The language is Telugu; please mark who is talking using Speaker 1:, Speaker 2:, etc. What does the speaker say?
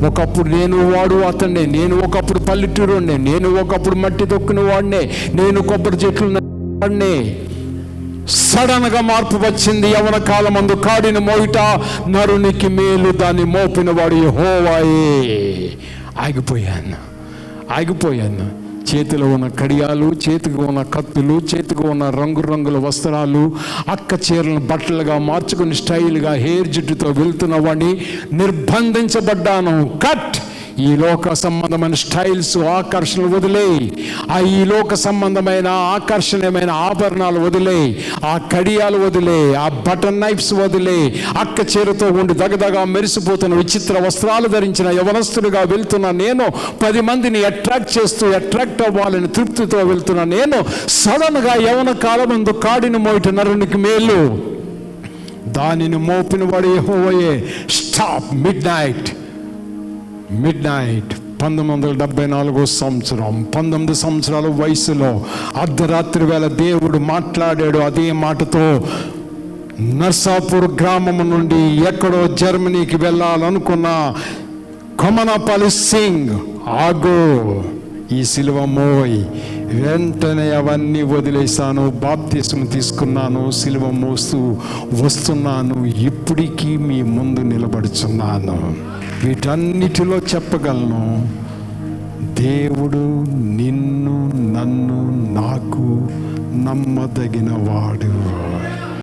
Speaker 1: ఒకప్పుడు నేను వాడు అతన్నే, నేను ఒకప్పుడు పల్లెటూరునే, నేను ఒకప్పుడు మట్టి తొక్కిన వాడినే, నేను కొబ్బరి చెట్లు వాడినే. సడన్ గా మార్పు వచ్చింది. యవన కాలమందు కాడిని మోయుట నరునికి మేలు, దాన్ని మోపిన వాడు యెహోవాయే. ఆగిపోయాను. చేతిలో ఉన్న కడియాలు, చేతికి ఉన్న కత్తులు, చేతికి ఉన్న రంగురంగుల వస్త్రాలు, అక్క చీరలను బట్టలుగా మార్చుకుని స్టైల్గా హెయిర్ జుట్టుతో వెళ్తున్న వాడిని నిర్బంధించబడ్డాను. కట్. ఈ లోక సంబంధమైన స్టైల్స్, ఆకర్షణలు వదిలేయి. ఈ లోక సంబంధమైన ఆకర్షణీయమైన ఆభరణాలు వదిలేయి, ఆ కడియాలు వదిలేయి, ఆ బటన్ నైఫ్స్ వదిలేయి. అక్క చీరతో ఉండి దగదగా మెరిసిపోతున్న విచిత్ర వస్త్రాలు ధరించిన యవనస్తుడిగా వెళ్తున్న నేను, 10 మందిని అట్రాక్ట్ అవ్వాలని తృప్తితో వెళ్తున్న నేను, సడన్గా యవన కాలమందు కాడిని మోయట నరునికి మేలు, దానిని మోపిన వాడు యెహోవాయే. స్టాప్. మిడ్ నైట్ 1974 సంవత్సరం, 19 సంవత్సరాల వయసులో అర్ధరాత్రి వేళ దేవుడు మాట్లాడాడు. అదే మాటతో నర్సాపూర్ గ్రామం నుండి ఎక్కడో జర్మనీకి వెళ్ళాలనుకున్న కొమనపల్లి సింగ్, ఆగో, ఈ సిలువ మోయ్. వెంటనే అవన్నీ వదిలేశాను, బాప్తిస్మం తీసుకున్నాను, సిలువ మోస్తూ వస్తున్నాను, ఇప్పటికీ మీ ముందు నిలబడుచున్నాను. వీటన్నిటిలో చెప్పగలను, దేవుడు నిన్ను, నన్ను, నాకు నమ్మదగిన వాడు.